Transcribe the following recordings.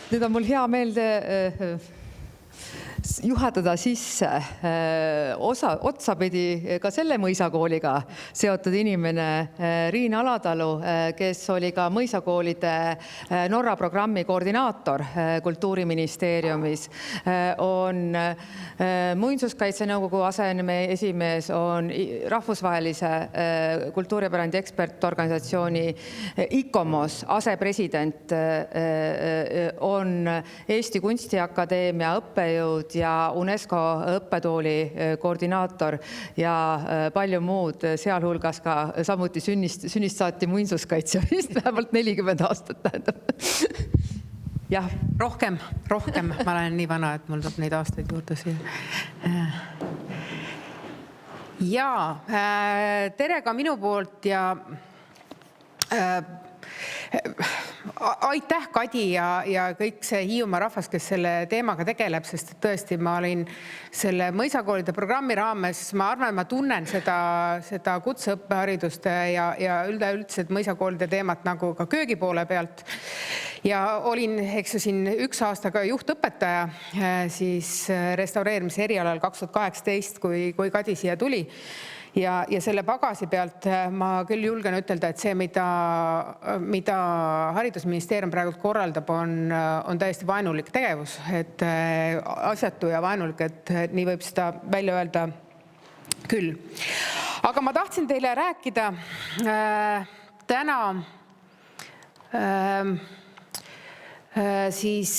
Nüüd on mul hea meel juhatada sisse otsapidi ka selle mõisakooliga seotud inimene Riin Alatalu, kes oli ka mõisakoolide Norra programmi koordinaator Kultuuriministeeriumis, on Muinsuskaitse nõukogu aseesimees, on rahvusvahelise kultuuripärandi ekspertorganisatsiooni ICOMOS asepresident, on Eesti Kunstiakadeemia õppejõud ja UNESCO õppetooli koordinaator ja palju muud, sealhulgas ka samuti sünnist saati muinsuskaitseist, vähemalt 40 aastat tähendab. Jah. Rohkem. Ma olen nii vana, et mul tuleb neid aastaid juurde siin. Ja tere ka minu poolt ja aitäh, Kadi ja kõik see Hiiumaa rahvas, kes selle teemaga tegeleb, sest tõesti ma olin selle mõisakoolide programmi raames, ma arvan, et ma tunnen seda kutseõppeharidust ja üldse mõisakoolide teemat nagu ka köögi poole pealt. Ja olin, eks siin 1 aasta ka juhtõpetaja siis restaureerimise erialal 2018, kui Kadi siia tuli. Ja selle pagasi pealt ma küll julgen ütelda, et see, mida haridusministeerium praegu korraldab, on täiesti vaenulik tegevus, et asjatu ja vaenulik, et nii võib seda välja öelda küll. Aga ma tahtsin teile rääkida täna siis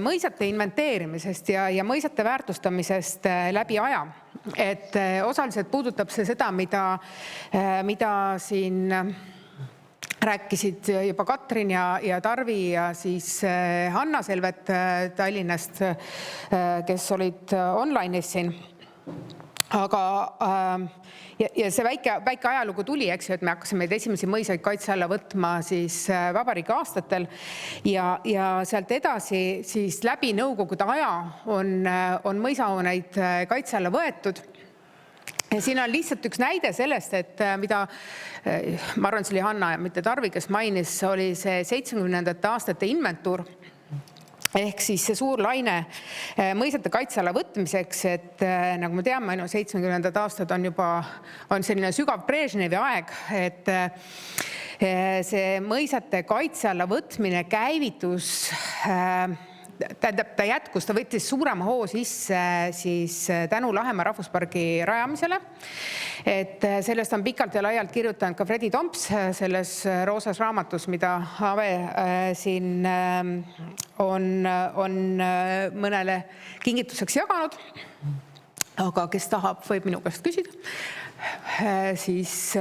mõisate inventeerimisest ja mõisate väärtustamisest läbi aja. Et osaliselt puudutab see seda, mida siin rääkisid juba Katrin ja Tarvi ja siis Hanna Selvet Tallinnast, kes olid online'is siin. Aga ja see väike ajalugu tuli, eks ju, et me hakkasime esimesi mõisaid kaitse alla võtma siis vabariigi aastatel ja sealt edasi siis läbi nõukogude aja on mõisahooneid kaitse alla võetud. Ja siin on lihtsalt üks näide sellest, et mida, ma arvan, see oli Hanna ja mitte Tarvi, kes mainis, oli see 70. aastate inventuur. Ehk siis see suur laine mõisate kaitse alla võtmiseks, et nagu me teame, 70. aastad on selline sügav Brežnevi aeg, et see mõisate kaitse alla võtmine käivitus, ta jätkus, ta võttis suurema hoo sisse siis tänu Lahemaa rahvuspargi rajamisele. Et sellest on pikalt ja laialt kirjutanud ka Fredi Tomps selles roosas raamatus, mida Ave siin on mõnele kingituseks jaganud. Aga kes tahab, võib minu käest küsida. Siis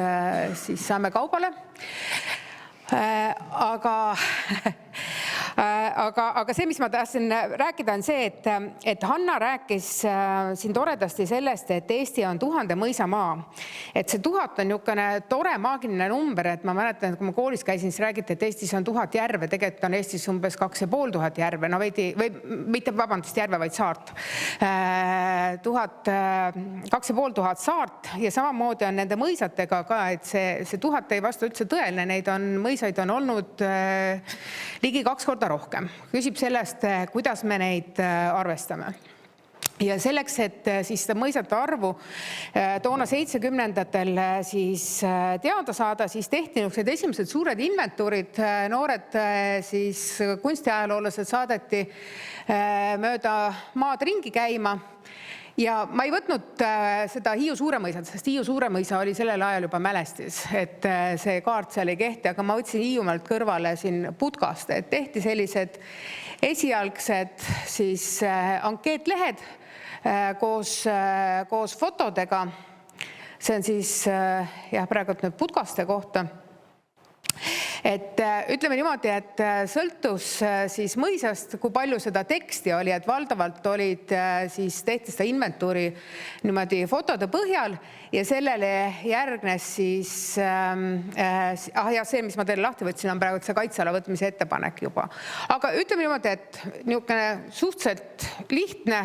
saame kaubale. Aga see, mis ma tahtsin rääkida, on see, et Hanna rääkis siin toredasti sellest, et Eesti on 1000 mõisamaa. Et see 1000 on niisugune tore maagiline number, et ma mäletan, et kui ma koolis käisin, siis räägiti, et Eestis on 1000 järve, tegelikult on Eestis umbes 2500 järve, no veidi, või mitte vabandust järve, vaid saart. 2500 saart ja samamoodi on nende mõisatega ka, et see 1000 ei vasta üldse tõeline, mõisaid on olnud ligi 2 korda rohkem. Küsib sellest, kuidas me neid arvestame. Ja selleks, et siis seda mõisate arvu toona 70-ndatel siis teada saada, siis tehti niisugused esimesed suured inventuurid, noored siis kunstiajaloolased saadeti mööda maad ringi käima. Ja ma ei võtnud seda Hiiu Suuremõisat, sest Hiiu Suuremõisa oli sellel ajal juba mälestis, et see kaart seal ei kehti, aga ma võtsin Hiiumaalt kõrvale siin Putkast, et tehti sellised esialgsed siis ankeetlehed koos fotodega. See on siis praegu nüüd Putkaste kohta. Et ütleme niimoodi, et sõltus siis mõisast, kui palju seda teksti oli, et valdavalt olid siis tehti seda inventuuri niimoodi fotode põhjal ja sellele järgnes siis ja see, mis ma teile lahti võtsin, on praegu see kaitse alla võtmise ettepanek juba. Aga ütleme niimoodi, et niisugune suhteliselt lihtne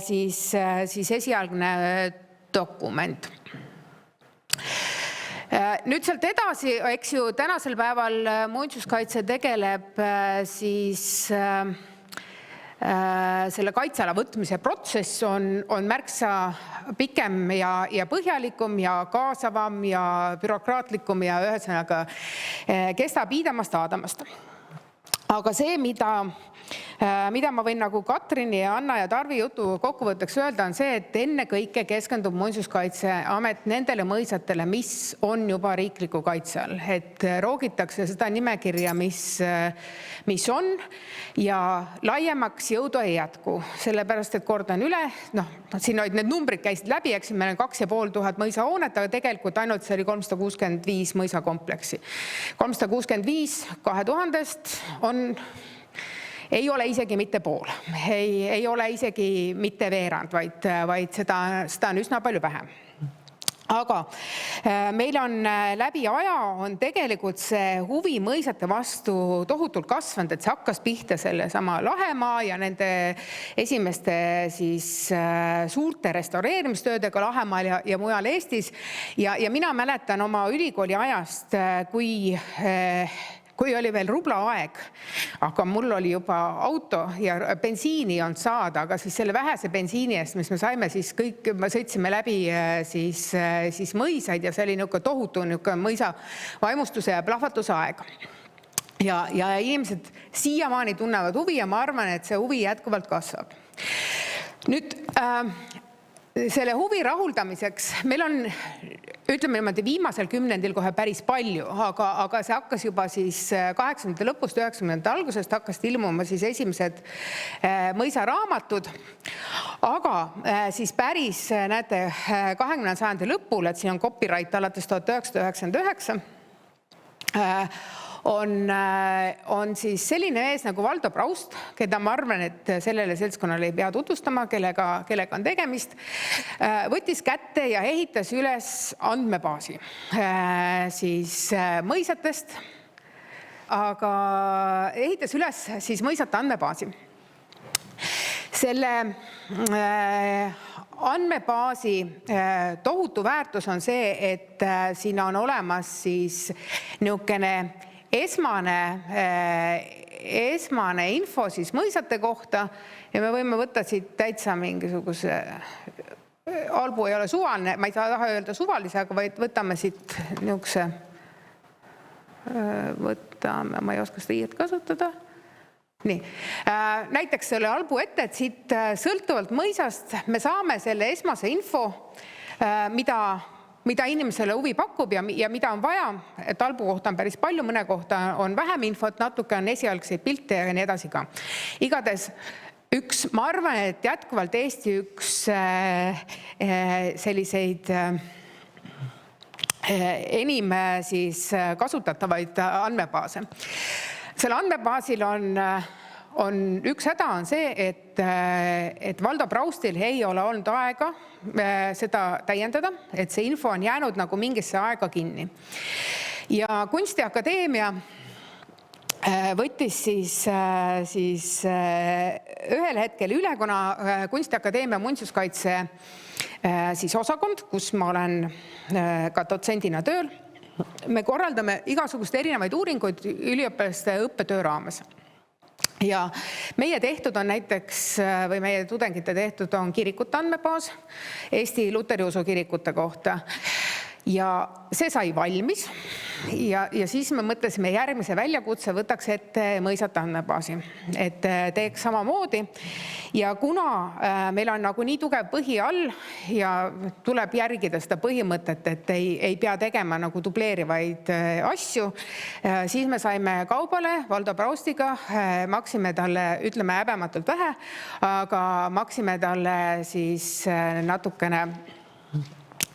siis esialgne dokument. Nüüd sealt edasi, eks ju, tänasel päeval muinsuskaitse tegeleb siis selle kaitseala võtmise protsess on märksa pikem ja põhjalikum ja kaasavam ja bürokraatlikum ja ühesõnaga kestab iidamast aadamast. Aga see, mida ma võin nagu Katrini ja Anna ja Tarvi jutu kokkuvõtteks öelda, on see, et ennekõike keskendub Muinsuskaitseamet nendele mõisatele, mis on juba riikliku kaitse all. Et roogitakse seda nimekirja, mis on, ja laiemaks jõudu ei jätku. Sellepärast, et kordan üle, siin olid need numbrid käisid läbi, eks meil on 2500 mõisahoonet, aga tegelikult ainult see oli 365 mõisakompleksi. 365 2000-st ei ole isegi mitte pool, ei ole isegi mitte veerand, vaid seda on üsna palju vähem. Aga meil on läbi aja on tegelikult see huvi mõisate vastu tohutult kasvanud, et see hakkas pihta selle sama Lahemaa ja nende esimeste siis suurte restaureerimistöödega Lahemaal ja mujal Eestis. Ja mina mäletan oma ülikooli ajast, kui oli veel rublaaeg, aga mul oli juba auto ja bensiini on saada, aga siis selle vähese bensiini eest, mis me saime, siis kõik me sõitsime läbi siis mõisaid ja see oli tohutu mõisa vaimustuse ja plahvatuse aeg. Ja inimesed siiamaani tunnevad huvi ja ma arvan, et see huvi jätkuvalt kasvab. Nüüd selle huvi rahuldamiseks meil on, ütleme niimoodi, viimasel kümnendil kohe päris palju, aga see hakkas juba siis 80. lõpust, 90. algusest hakkas ilmuma siis esimesed mõisaraamatud, aga siis päris, näete, 20. sajandi lõpul, et siin on copyright alates 1999, on siis selline mees nagu Valdo Praust, keda ma arvan, et sellele seltskonnale ei pea tutvustama, kellega on tegemist, võttis kätte ja ehitas üles andmebaasi siis mõisatest, aga ehitas üles siis mõisate andmebaasi. Selle andmebaasi tohutu väärtus on see, et siin on olemas siis niisugune esmane info siis mõisate kohta ja me võime võtta siit täitsa mingisuguse, albu ei ole suvaline, ma ei taha öelda suvalise, aga võtame siit niisuguse, ma ei oska seda iiet kasutada. Nii, näiteks selle albu ette, et siit sõltuvalt mõisast me saame selle esmase info, mida inimesele huvi pakub ja mida on vaja, et albu kohta on päris palju, mõne kohta on vähem infot, natuke on esialgseid pilte ja nii edasi ka. Igatahes ma arvan, et jätkuvalt Eesti üks selliseid enim siis kasutatavaid andmebaase. Selle andmebaasil on üks häda on see, et Valdo Praustil ei ole olnud aega seda täiendada, et see info on jäänud nagu mingisse aega kinni. Ja Kunstiakadeemia võttis siis ühel hetkel üle, kuna Kunstiakadeemia muinsuskaitse siis osakond, kus ma olen ka dotsendina tööl, me korraldame igasugust erinevaid uuringuid üliõpilaste õppetöö raames. Ja meie tehtud on näiteks, või meie tudengite tehtud on kirikute andmebaas Eesti Luteri usu kirikute kohta. Ja see sai valmis ja siis me mõtlesime järgmise väljakutse, võtaks ette mõisate andmebaasi, et teeks samamoodi. Ja kuna meil on nagu nii tugev põhi all ja tuleb järgida seda põhimõtet, et ei pea tegema nagu dubleerivaid asju, siis me saime kaubale Valdo Praustiga, maksime talle, ütleme häbematult vähe, aga maksime talle siis natukene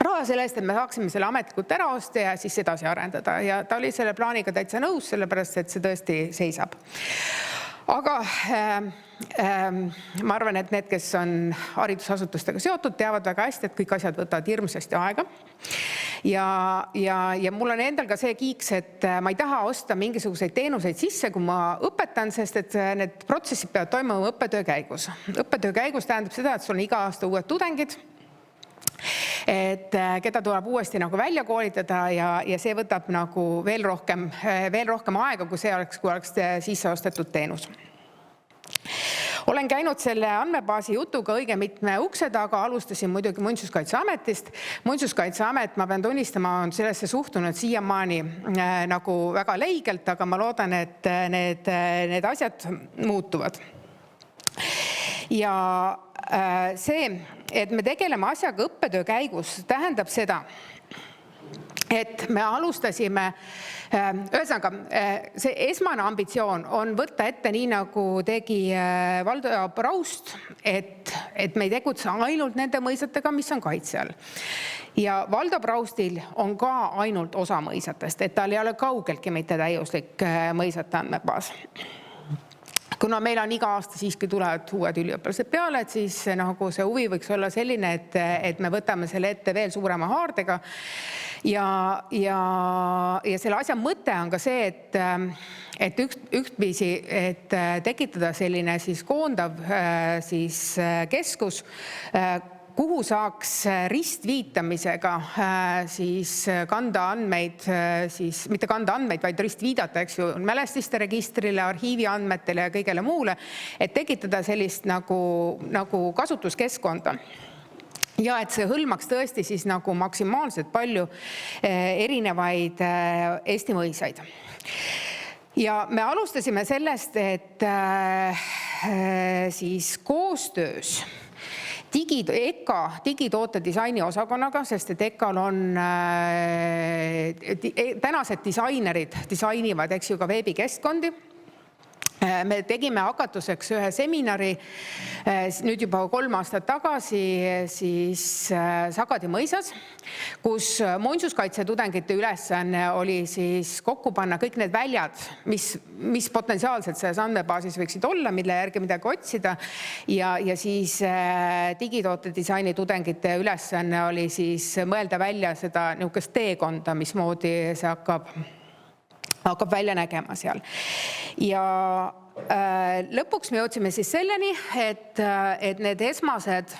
raha selle eest, et me saaksime selle ametlikult ära osta ja siis edasi arendada. Ja ta oli selle plaaniga täitsa nõus, sellepärast et see tõesti seisab. Aga ma arvan, et need, kes on haridusasutustega seotud, teavad väga hästi, et kõik asjad võtavad hirmsasti aega. Ja mul on endal ka see kiiks, et ma ei taha osta mingisuguseid teenuseid sisse, kui ma õpetan, sest et need protsessid peavad toimuma õppetöö käigus. Õppetöö käigus tähendab seda, et sul on iga aasta uued tudengid. et keda tuleb uuesti nagu välja koolitada ja see võtab nagu veel rohkem aega, kui oleks sisse ostetud teenus. Olen käinud selle andmebaasi jutuga õige mitme ukse taga, alustasin muidugi Muinsuskaitseametist. Muinsuskaitseamet, ma pean tunnistama, on sellesse suhtunud siiamaani nagu väga leigelt, aga ma loodan, et need asjad muutuvad. Ja see, et me tegeleme asjaga õppetöö käigus, tähendab seda, et me alustasime, ühesõnaga, see esmane ambitsioon on võtta ette nii, nagu tegi Valdo Praust, et me ei tegutse ainult nende mõisatega, mis on kaitse all. Ja Valdo Praustil on ka ainult osa mõisatest, et tal ei ole kaugeltki mitte täiuslik mõisate andmebaas. Kuna meil on iga aasta siiski tulevad uued üliõpilased peale, et siis nagu see huvi võiks olla selline, et me võtame selle ette veel suurema haardega. Ja selle asja mõte on ka see, et ühtviisi, et tekitada selline siis koondav siis keskus, kuhu saaks ristviitamisega siis kanda andmeid, siis mitte kanda andmeid, vaid ristviidata, eks ju, mälestiste registrile, arhiivi andmetele ja kõigele muule, et tekitada sellist nagu kasutuskeskkonda. Ja et see hõlmaks tõesti siis nagu maksimaalselt palju erinevaid Eesti mõisaid. Ja me alustasime sellest, et siis koostöös EKA digitoote disaini osakonnaga, sest et EKA-l on tänased disainerid disainivad, eks ju, ka veebikeskkondi. Me tegime hakatuseks ühe seminari nüüd juba 3 aastat tagasi siis Sagadi mõisas, kus muinsuskaitsetudengite ülesanne oli siis kokku panna kõik need väljad, mis potentsiaalselt selles andmebaasis võiksid olla, mille järgi midagi otsida. Ja siis digitoote disaini tudengite ülesanne oli siis mõelda välja seda niisugust teekonda, mismoodi see hakkab välja nägema seal. Ja lõpuks me jõudsime siis selleni, et need esmased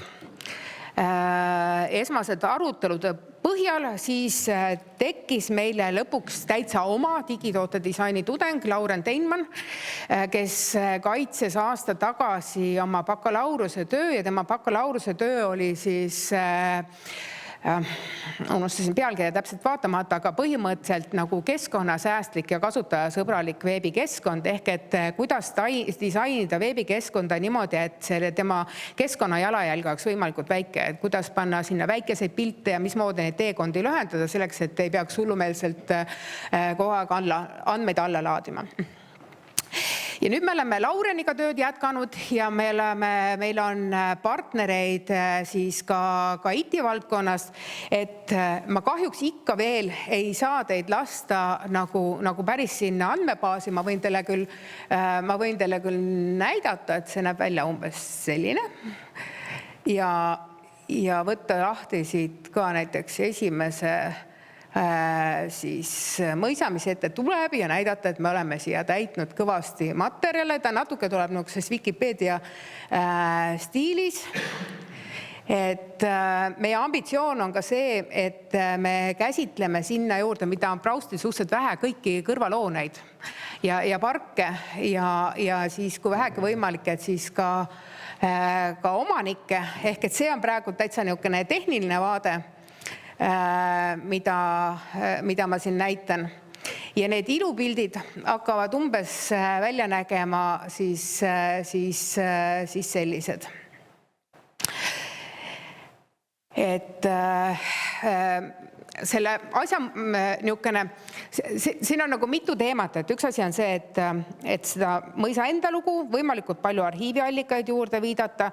arutelude põhjal siis tekkis meile lõpuks täitsa oma digitoote disaini tudeng Lauren Teinmann, kes kaitses aasta tagasi oma bakalaureuse töö ja tema bakalaureuse töö oli siis unustasin pealkirja täpselt vaatamata, aga põhimõtteliselt nagu keskkonnasäästlik ja kasutajasõbralik veebikeskkond, ehk et kuidas disainida veebikeskkonda niimoodi, et selle tema keskkonna jalajälg oleks võimalikult väike, et kuidas panna sinna väikeseid pilte ja mismoodi neid teekondi lühendada selleks, et ei peaks hullumeelselt kogu aeg andmeid alla laadima. Ja nüüd me oleme Laureniga tööd jätkanud ja meil on partnereid siis ka IT-valdkonnas, et ma kahjuks ikka veel ei saa teid lasta nagu päris sinna andmebaasi. Ma võin teile küll näidata, et see näeb välja umbes selline ja võtta lahti siit ka näiteks esimese siis mõisa, mis ette tuleb ja näidata, et me oleme siia täitnud kõvasti materjale. Ta natuke tuleb niisuguses Wikipedia stiilis. Et meie ambitsioon on ka see, et me käsitleme sinna juurde, mida on Praustil suhteliselt vähe, kõiki kõrvalhooneid ja parke ja siis kui vähegi võimalik, et siis ka omanikke. Ehk et see on praegu täitsa niisugune tehniline vaade, mida ma siin näitan. Ja need ilupildid hakkavad umbes välja nägema siis sellised. Et selle asja niisugune, siin on nagu mitu teemat, et üks asi on see, et seda mõisa enda lugu, võimalikult palju arhiiviallikaid juurde viidata,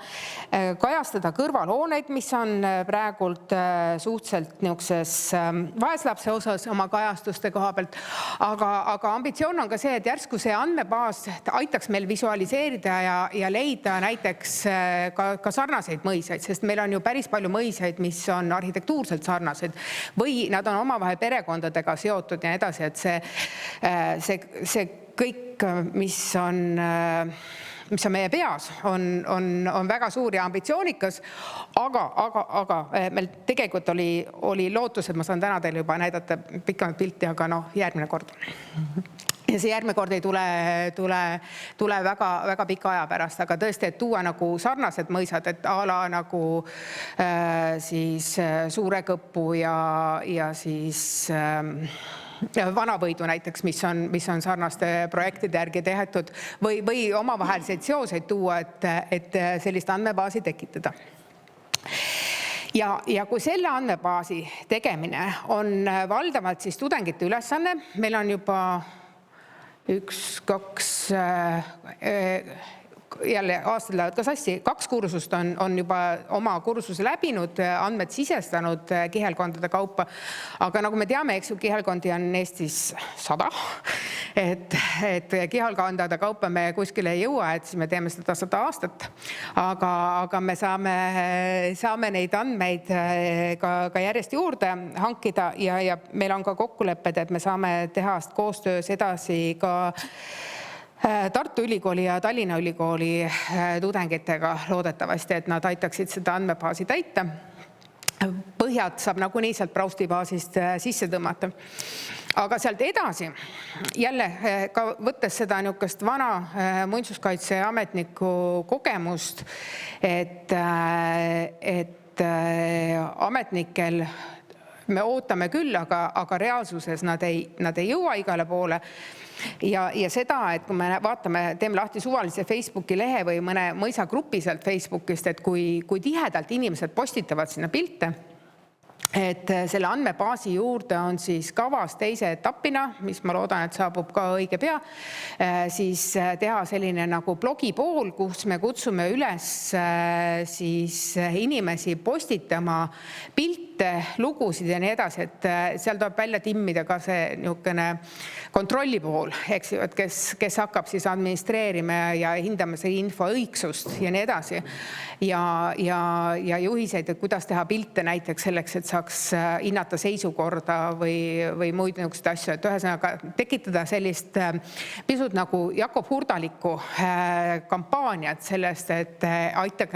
kajastada kõrvalhooneid, mis on praegult suhteliselt niisuguses vaeslapse osas oma kajastuste koha pealt, aga ambitsioon on ka see, et järsku see andmebaas aitaks meil visualiseerida ja leida näiteks ka sarnaseid mõisaid, sest meil on ju päris palju mõisaid, mis on arhitektuurselt sarnased või nad on omavahel perekondadega seotud ja edasi, et see kõik, mis on mis on meie peas, on väga suur ja ambitsioonikas, aga meil tegelikult oli lootus, et ma saan täna teile juba näidata pikemat pilti, aga järgmine kord. Ja see järgmine kord ei tule väga pika aja pärast, aga tõesti, et tuua nagu sarnased mõisad, et a la nagu siis Suurekõppu ja siis Vanavõidu näiteks, mis on sarnaste projektide järgi tehtud või omavahelised seoseid tuua, et sellist andmebaasi tekitada. Ja kui selle andmebaasi tegemine on valdavalt siis tudengite ülesanne, meil on juba 1, 2, jälle aastad lähevad ka sassi, 2 kursust on juba oma kursuse läbinud, andmed sisestanud kihelkondade kaupa. Aga nagu me teame, eks ju, kihelkondi on Eestis 100, et kihelkondade kaupa me kuskile ei jõua, et siis me teeme seda 100 aastat. Aga me saame neid andmeid ka järjest juurde hankida ja meil on ka kokkulepped, et me saame teha koostöös edasi ka Tartu Ülikooli ja Tallinna Ülikooli tudengitega loodetavasti, et nad aitaksid seda andmebaasi täita. Põhjad saab nagunii sealt Brausti baasist sisse tõmmata. Aga sealt edasi, jälle ka võttes seda niisugust vana muinsuskaitseametniku kogemust, et ametnikel me ootame küll, aga reaalsuses nad ei jõua igale poole. Ja seda, et kui me vaatame, teeme lahti suvalise Facebooki lehe või mõne mõisagrupi sealt Facebookist, et kui tihedalt inimesed postitavad sinna pilte, et selle andmebaasi juurde on siis kavas teise etapina, mis ma loodan, et saabub ka õige pea, siis teha selline nagu blogipool, kus me kutsume üles siis inimesi postitama pilte, lugusid ja nii edasi, et seal tuleb välja timmida ka see niisugune kontrolli pool, eks ju, et kes hakkab siis administreerima ja hindama see info õigsust ja nii edasi. Ja juhiseid, et kuidas teha pilte näiteks selleks, et saaks hinnata seisukorda või muid niisuguseid asju. Et ühesõnaga tekitada sellist pisut nagu Jakob Hurdalikku kampaaniat sellest, et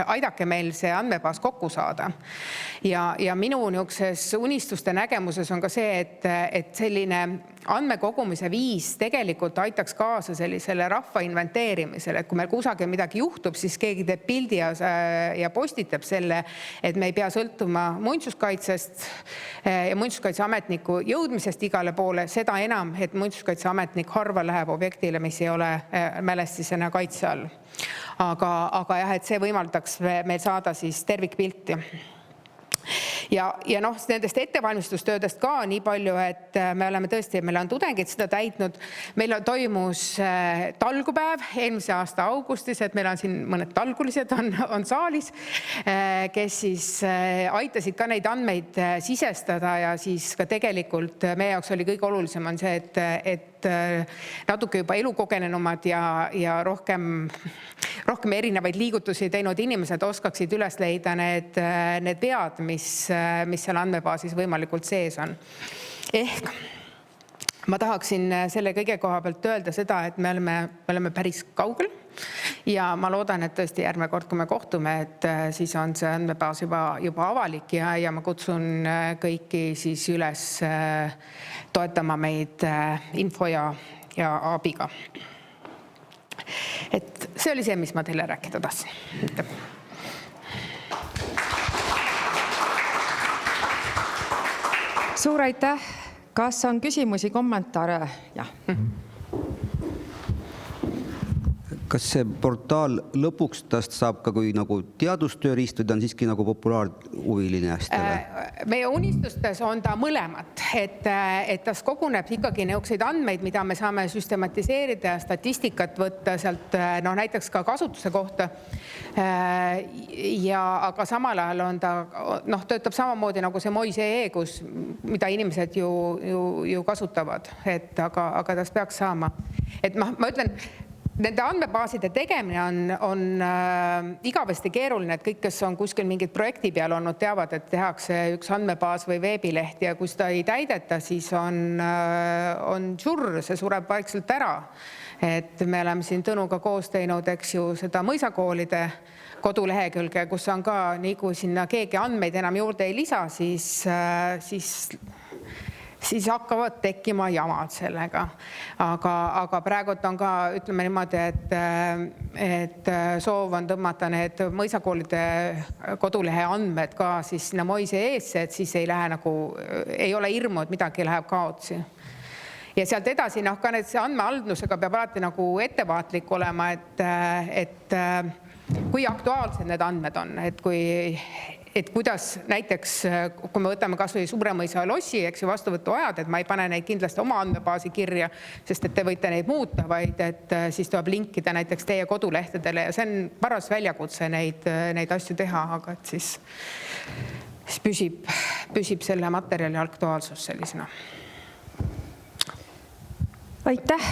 aidake meil see andmebaas kokku saada. Ja minu niisuguses unistuste nägemuses on ka see, et selline andmekogumise viis tegelikult aitaks kaasa sellisele rahva inventeerimisele, et kui meil kusagil midagi juhtub, siis keegi teeb pildi ja postitab selle, et me ei pea sõltuma muinsuskaitsest ja muinsuskaitseametniku jõudmisest igale poole, seda enam, et muinsuskaitseametnik harva läheb objektile, mis ei ole mälestisena kaitse all. Aga jah, et see võimaldaks meil saada siis tervikpilti. Ja nendest ettevalmistustöödest ka nii palju, et meil on tudengid seda täitnud. Meil toimus talgupäev eelmise aasta augustis, et meil on siin mõned talgulised on saalis, kes siis aitasid ka neid andmeid sisestada ja siis ka tegelikult meie jaoks oli kõige olulisem on see, et natuke juba elukogenenumad ja rohkem erinevaid liigutusi teinud inimesed oskaksid üles leida need vead, mis seal andmebaasis võimalikult sees on. Ehk ma tahaksin selle kõige koha pealt öelda seda, et me oleme päris kaugel ja ma loodan, et tõesti järgmine kord, kui me kohtume, et siis on see andmebaas juba avalik ja ma kutsun kõiki siis üles toetama meid info ja abiga. Et see oli see, mis ma teile rääkida tahtsin. Suur aitäh! Kas on küsimusi, kommentaare? Jah. Kas see portaal lõpuks tast saab ka kui nagu teadustööriist või ta on siiski nagu populaarhuviline hästele? Meie unistustes on ta mõlemat, et tas koguneb ikkagi niisuguseid andmeid, mida me saame süstematiseerida ja statistikat võtta sealt näiteks ka kasutuse kohta. Aga samal ajal on ta, töötab samamoodi nagu see Moise.ee, mida inimesed ju kasutavad, aga tas peaks saama. Et ma ütlen, Nende andmebaaside tegemine on igavesti keeruline, et kõik, kes on kuskil mingid projekti peal olnud, teavad, et tehakse üks andmebaas või veebileht ja kui seda ei täideta, siis on žurr, see sureb vaikselt ära. Et me oleme siin Tõnuga koos teinud, eks ju, seda mõisakoolide kodulehekülge, kus on ka, nii kui sinna keegi andmeid enam juurde ei lisa, siis hakkavad tekkima jamad sellega. Aga praegult on ka, ütleme niimoodi, et soov on tõmmata need mõisakoolide kodulehe andmed ka siis sinna Moise eesse, et siis ei lähe nagu, ei ole hirmu, et midagi läheb kaotsi. Ja sealt edasi, ka need andmehaldusega peab alati nagu ettevaatlik olema, et kui aktuaalsed need andmed on, et kuidas näiteks, kui me võtame kas või Suuremõisa lossi, eks ju, vastuvõtuajad, et ma ei pane neid kindlasti oma andmebaasi kirja, sest et te võite neid muuta, vaid et siis tuleb linkida näiteks teie kodulehtedele ja see on paras väljakutse neid asju teha, aga et siis püsib selle materjali aktuaalsus sellisena. Aitäh!